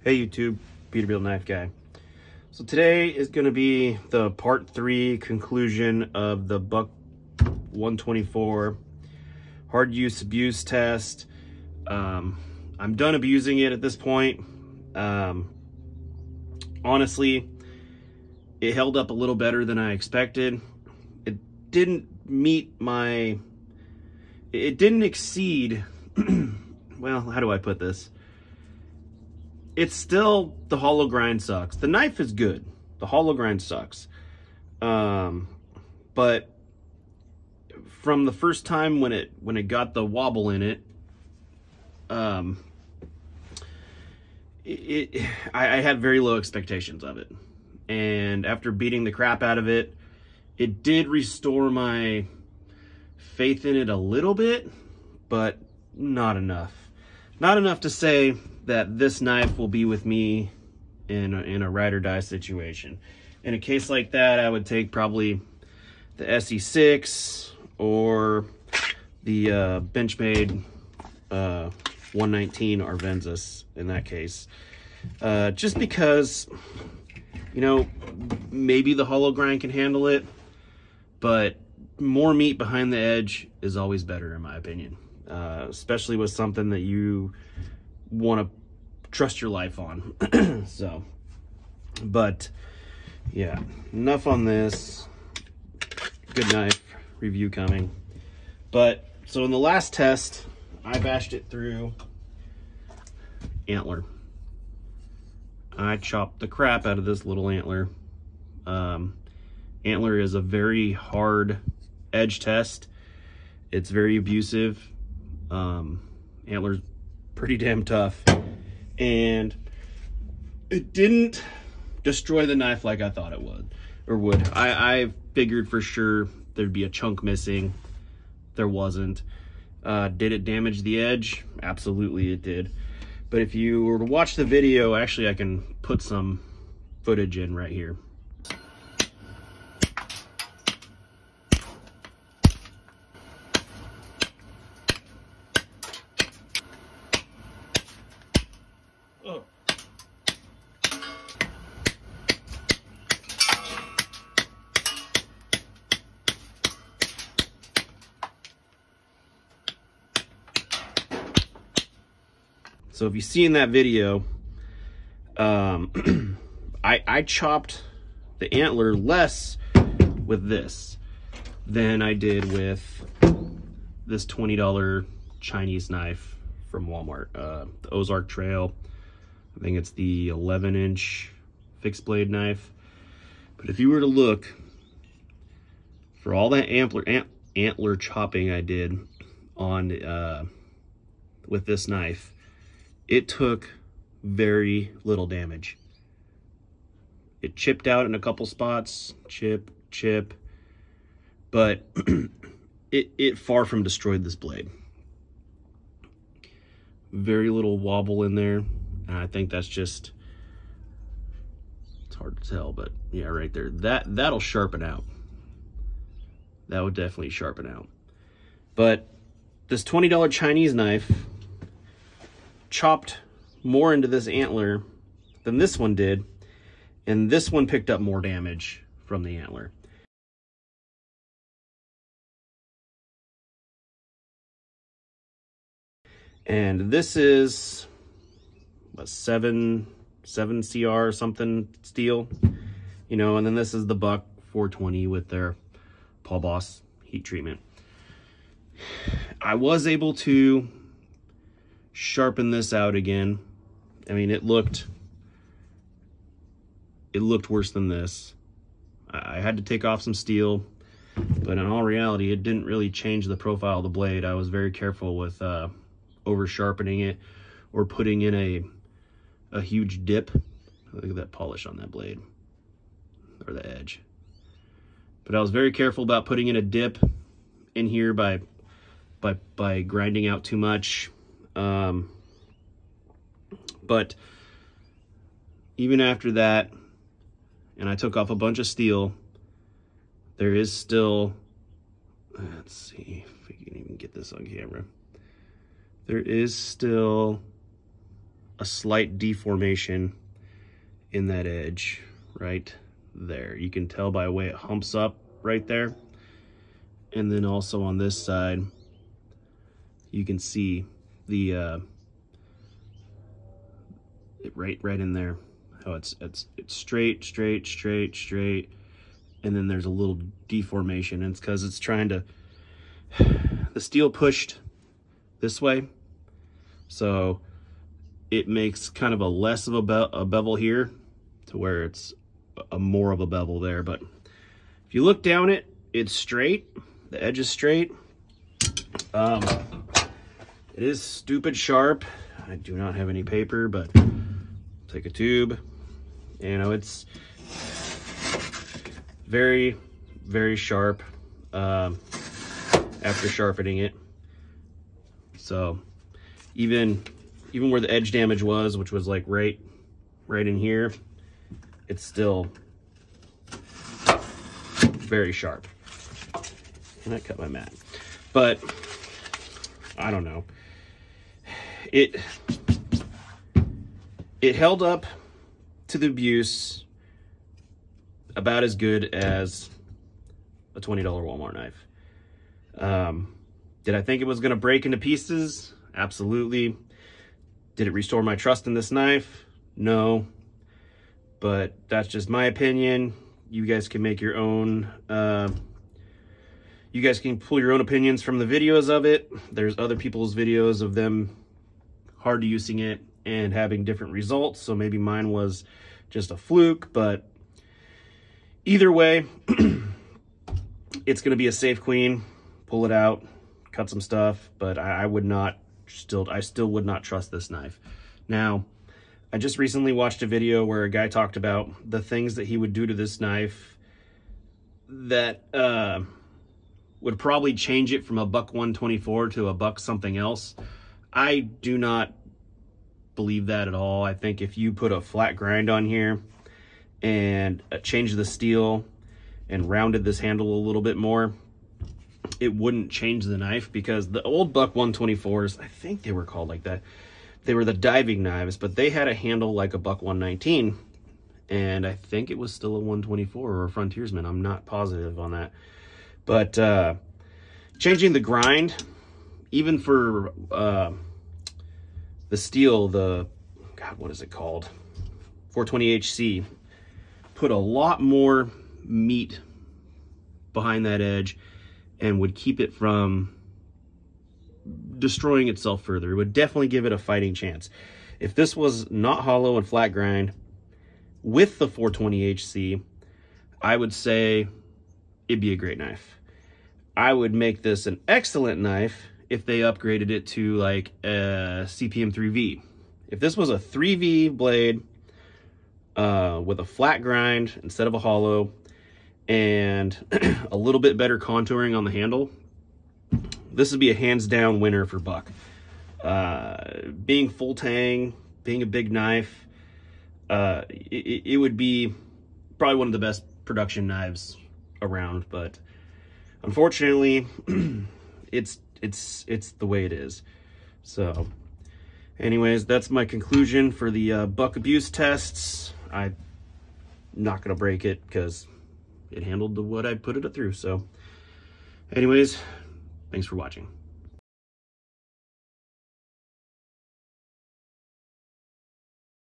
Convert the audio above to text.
Hey YouTube, Peterbilt Knife Guy. So today is going to be the part 3 conclusion of the Buck 124 hard use abuse test. I'm done abusing it at this point. Honestly, it held up a little better than I expected. It didn't exceed, well, how do I put this? It's still, the hollow grind sucks. The knife is good. The hollow grind sucks. But from the first time when it got the wobble in it, I had very low expectations of it. And after beating the crap out of it, it did restore my faith in it a little bit, but not enough. Not enough to say that this knife will be with me in a ride or die situation. In a case like that, I would take probably the SE6 or the Benchmade 119 Arvenzas in that case. Just because, you know, maybe the hollow grind can handle it, but more meat behind the edge is always better in my opinion. Especially with something that you want to trust your life on. So, but yeah, enough on this. Good knife review coming. But so in the last test, I bashed it through antler. I chopped the crap out of this little antler. Antler is a very hard edge test. It's very abusive. Antler's pretty damn tough, and it didn't destroy the knife like I thought it would. I figured for sure there'd be a chunk missing. There wasn't. Did it damage the edge? Absolutely it did. But if you were to watch the video, actually I can put some footage in right here. Oh. So if you see in that video, I chopped the antler less with this than I did with this $20 Chinese knife from Walmart, the Ozark Trail. I think it's the 11-inch fixed blade knife. But if you were to look for all that antler chopping I did on with this knife, it took very little damage. It chipped out in a couple spots, chip, but it far from destroyed this blade. Very little wobble in there. And I think that's just, it's hard to tell, but yeah, right there. That'll sharpen out. That would definitely sharpen out. But this $20 Chinese knife chopped more into this antler than this one did, and this one picked up more damage from the antler. And this is a 7 CR or something steel, you know, and then this is the Buck 420 with their Paul Boss heat treatment. I was able to sharpen this out again. I mean, it looked worse than this. I had to take off some steel, but in all reality, it didn't really change the profile of the blade. I was very careful with over sharpening it or putting in a huge dip. Look at that polish on that blade, or the edge. But I was very careful about putting in a dip in here by grinding out too much. But even after that, and I took off a bunch of steel, there is still, let's see if we can even get this on camera. There is still a slight deformation in that edge right there. You can tell by the way it humps up right there. And then also on this side, you can see the right in there how it's straight, and then there's a little deformation, and it's because it's trying to, the steel pushed this way, so it makes kind of a less of a bevel here to where it's a more of a bevel there. But if you look down it, it's straight, the edge is straight. It is stupid sharp. I do not have any paper, but take a tube. You know, it's very, very sharp after sharpening it. So even where the edge damage was, which was like right in here, it's still very sharp. And I cut my mat, but I don't know. It held up to the abuse about as good as a $20 Walmart knife. Did I think it was going to break into pieces? Absolutely. Did it restore my trust in this knife? No. But that's just my opinion. You guys can make your own, you guys can pull your own opinions from the videos of it. There's other people's videos of them hard using it and having different results. So maybe mine was just a fluke, but either way, it's going to be a safe clean. Pull it out, cut some stuff, but I still would not trust this knife. Now, I just recently watched a video where a guy talked about the things that he would do to this knife that would probably change it from a buck 124 to a buck something else. I do not believe that at all. I think if you put a flat grind on here and changed the steel and rounded this handle a little bit more, it wouldn't change the knife, because the old buck 124s, I think they were called like that, they were the diving knives, but they had a handle like a buck 119, and I think it was still a 124 or a frontiersman. I'm not positive on that. But changing the grind, even for the steel, God, what is it called? 420HC, put a lot more meat behind that edge and would keep it from destroying itself further. It would definitely give it a fighting chance. If this was not hollow and flat grind with the 420HC, I would say it'd be a great knife. I would make this an excellent knife if they upgraded it to like a CPM 3V. If this was a 3V blade with a flat grind instead of a hollow and a little bit better contouring on the handle, this would be a hands down winner for buck. Being full tang, being a big knife, it would be probably one of the best production knives around, but unfortunately it's the way it is. So anyways, that's my conclusion for the buck abuse tests. I'm not gonna break it because it handled what I put it through. So anyways, thanks for watching.